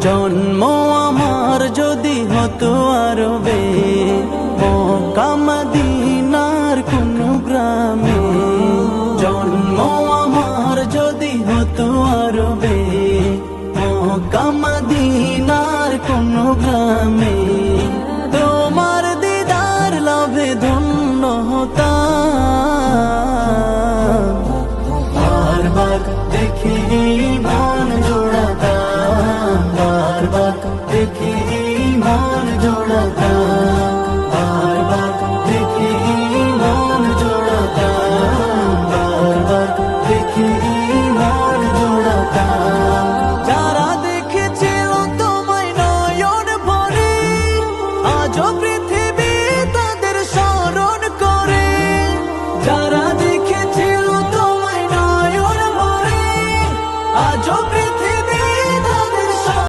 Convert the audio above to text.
জন্ম আমার যদি হতো আরবে, মক্কা মদিনার কোন গ্রামে। জন্ম আমার যদি হতো আরবে, মক্কা মদিনার কোন গ্রামে। তোমার দিদার লাভে ধন্য হতাম, বারবার দেখে মন জোড়াতাম, বারবার দেখে